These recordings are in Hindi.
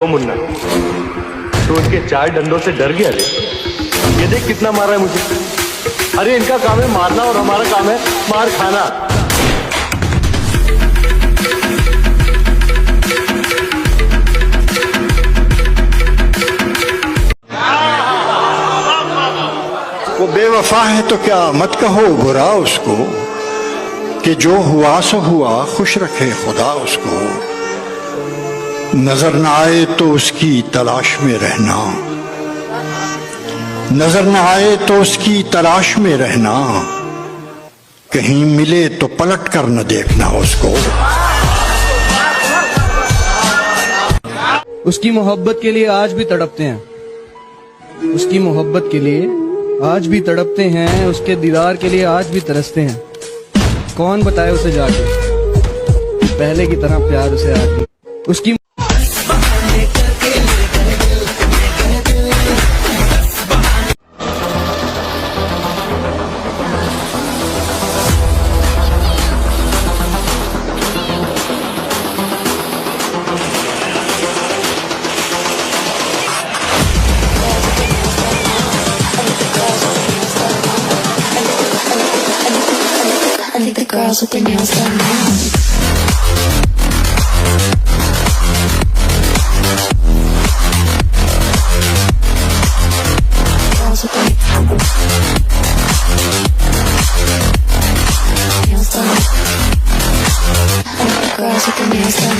ओ मुन्ना, तो उनके 4 डंडों से डर गया रे। ये देख कितना मारा है मुझे। अरे इनका काम है मारना और हमारा काम है मार खाना। वो बेवफा है तो क्या मत कहो बुरा उसको, कि जो हुआ सो हुआ, खुश रखे खुदा उसको। नजर न आए तो उसकी तलाश में रहना, नजर न आए तो उसकी तलाश में रहना, कहीं मिले तो पलट कर न देखना उसको। उसकी मोहब्बत के लिए आज भी तड़पते हैं, उसकी मोहब्बत के लिए आज भी तड़पते हैं, उसके दीदार के लिए आज भी तरसते हैं। कौन बताए उसे जाके पहले की तरह प्यार उसे आज भी। उसकी I think the girls with their nails done now. Girls with their nails done. I think the girls with their nails done.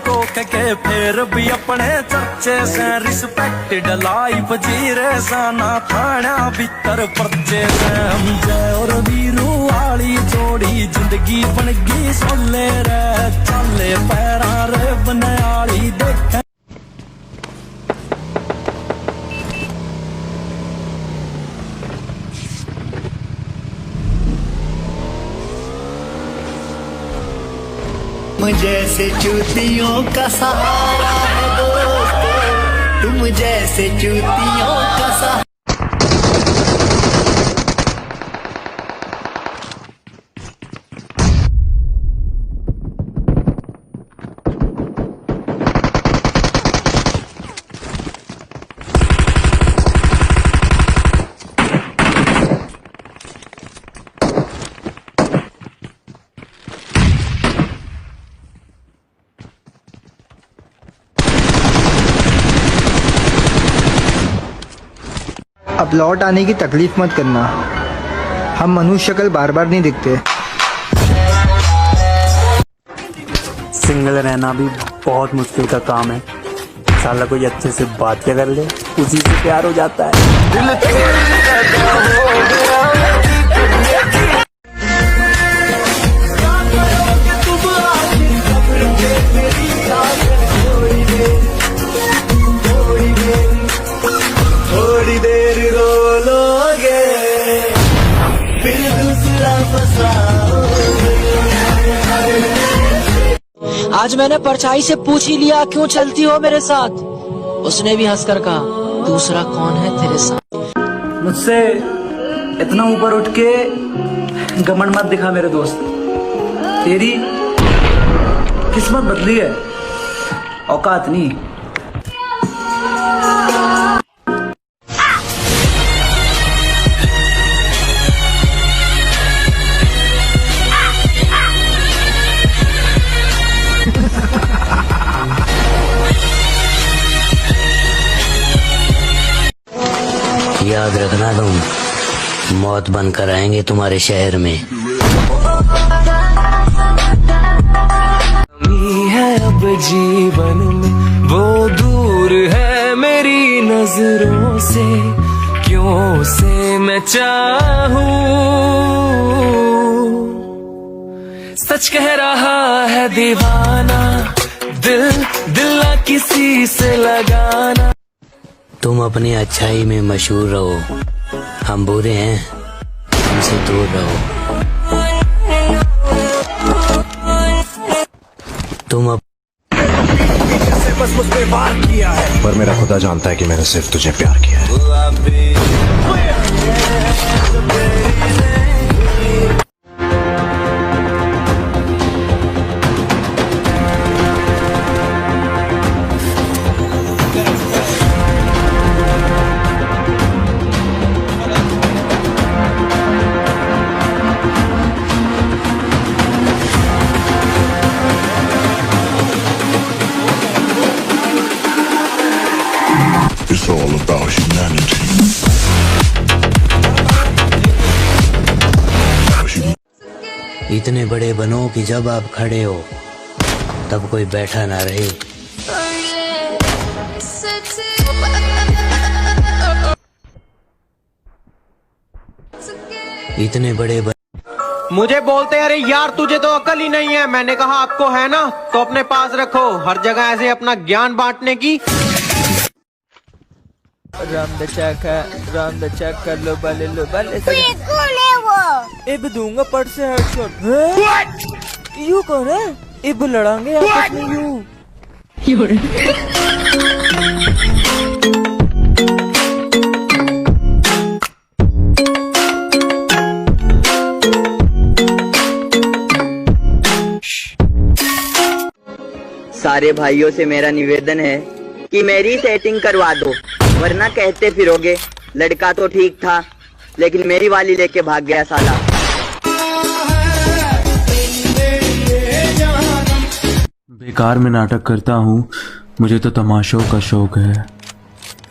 को के फिर भी अपने चर्चे से रिस्पेक्टेड लाइफ जी रे साना थाना भीतर पर्चे से हम जय और वीरू वाली जोड़ी जिंदगी बन गई सोले रे चाले पैरा रे बनयाली देख। तुम जैसे चूतियों का सहारा है दोस्तों, तुम जैसे चूतियों का सहारा। अब लौट आने की तकलीफ मत करना, हम मनुष्य शक्ल बार बार नहीं दिखते। सिंगल रहना भी बहुत मुश्किल का काम है। साला कोई अच्छे से बात कर ले, उसी से प्यार हो जाता है। थोड़ी देर रो लोगे फिर दूसरा आज मैंने परछाई से पूछ ही लिया क्यों चलती हो मेरे साथ। उसने भी हंसकर कहा दूसरा कौन है तेरे साथ। मुझसे इतना ऊपर उठ के घमंड मत दिखा मेरे दोस्त, तेरी किस्मत बदली है, औकात नहीं। याद रखना तुम मौत बनकर आएंगे तुम्हारे शहर में। है अब जीवन में वो दूर है मेरी नजरों से, क्यों से मैं चाहूं सच कह रहा है दीवाना, दिल दिल ना किसी से लगाना। तुम अपनी अच्छाई में मशहूर रहो, हम बुरे हैं हमसे दूर रहो। तुम अब पर मेरा खुदा जानता है कि मैंने सिर्फ तुझे प्यार किया है। It's all about humanity. इतने बड़े बनो कि जब आप खड़े हो तब कोई बैठा ना रहे। इतने बड़े मुझे बोलते अरे यार तुझे तो अकल ही नहीं है। मैंने कहा आपको है ना, तो अपने पास रखो, हर जगह ऐसे अपना ज्ञान बांटने की। राम द चेक कर लो बले कौन है वो? इब दूंगा पट से हेडशॉट। यू कौन है? इब लड़ांगे आपस में यू। सारे भाइयों से मेरा निवेदन है कि मेरी सेटिंग करवा दो, वरना कहते फिरोगे लड़का तो ठीक था लेकिन मेरी वाली लेके भाग गया साला। बेकार में नाटक करता हूँ, मुझे तो तमाशों का शौक है।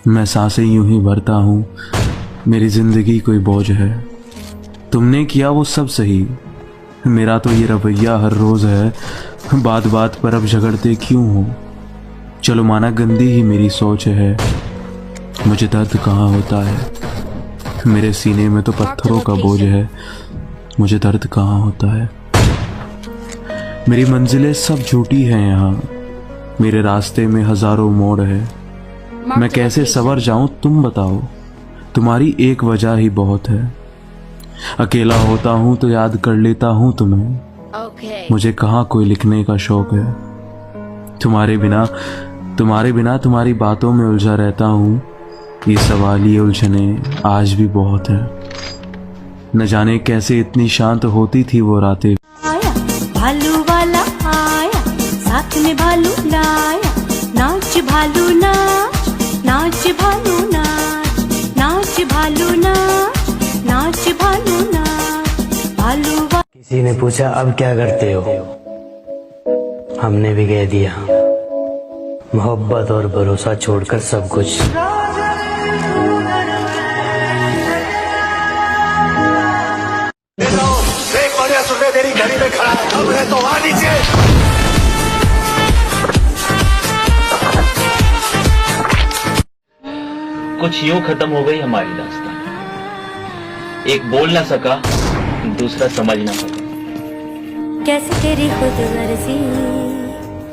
मैं सांसें यूं ही भरता हूँ, मेरी जिंदगी कोई बोझ है। तुमने किया वो सब सही, मेरा तो ये रवैया हर रोज है। बात बात पर अब झगड़ते क्यों हो? चलो माना गंदी ही मेरी सोच है, मुझे दर्द कहाँ होता है? मेरे सीने में तो पत्थरों का बोझ है, मुझे दर्द कहाँ होता है? मेरी मंजिलें सब झूठी हैं यहाँ, मेरे रास्ते में हजारों मोड़ है। मैं कैसे सवर जाऊं तुम बताओ, तुम्हारी एक वजह ही बहुत है। अकेला होता हूं तो याद कर लेता हूं तुम्हें, मुझे कहाँ कोई लिखने का शौक है। तुम्हारे बिना तुम्हारी बातों में उलझा रहता हूँ। ये सवाल ये उलझने आज भी बहुत है। न जाने कैसे इतनी शांत होती थी वो रातें। आया भालू वाला आया, साथ में भालू लाया। नाच भालू नाच, नाच भालू नाच, नाच भालू नाच, नाच भालू नाच। भालू किसी ने पूछा अब क्या करते हो, हमने भी कह दिया मोहब्बत और भरोसा छोड़कर सब कुछ। तेरी घड़ी में खड़ा है, अब है तो आ नीचे। कुछ यूं खत्म हो गई हमारी दास्तान, एक बोल ना सका दूसरा समझ ना सका। कैसे तेरी खुद मर्जी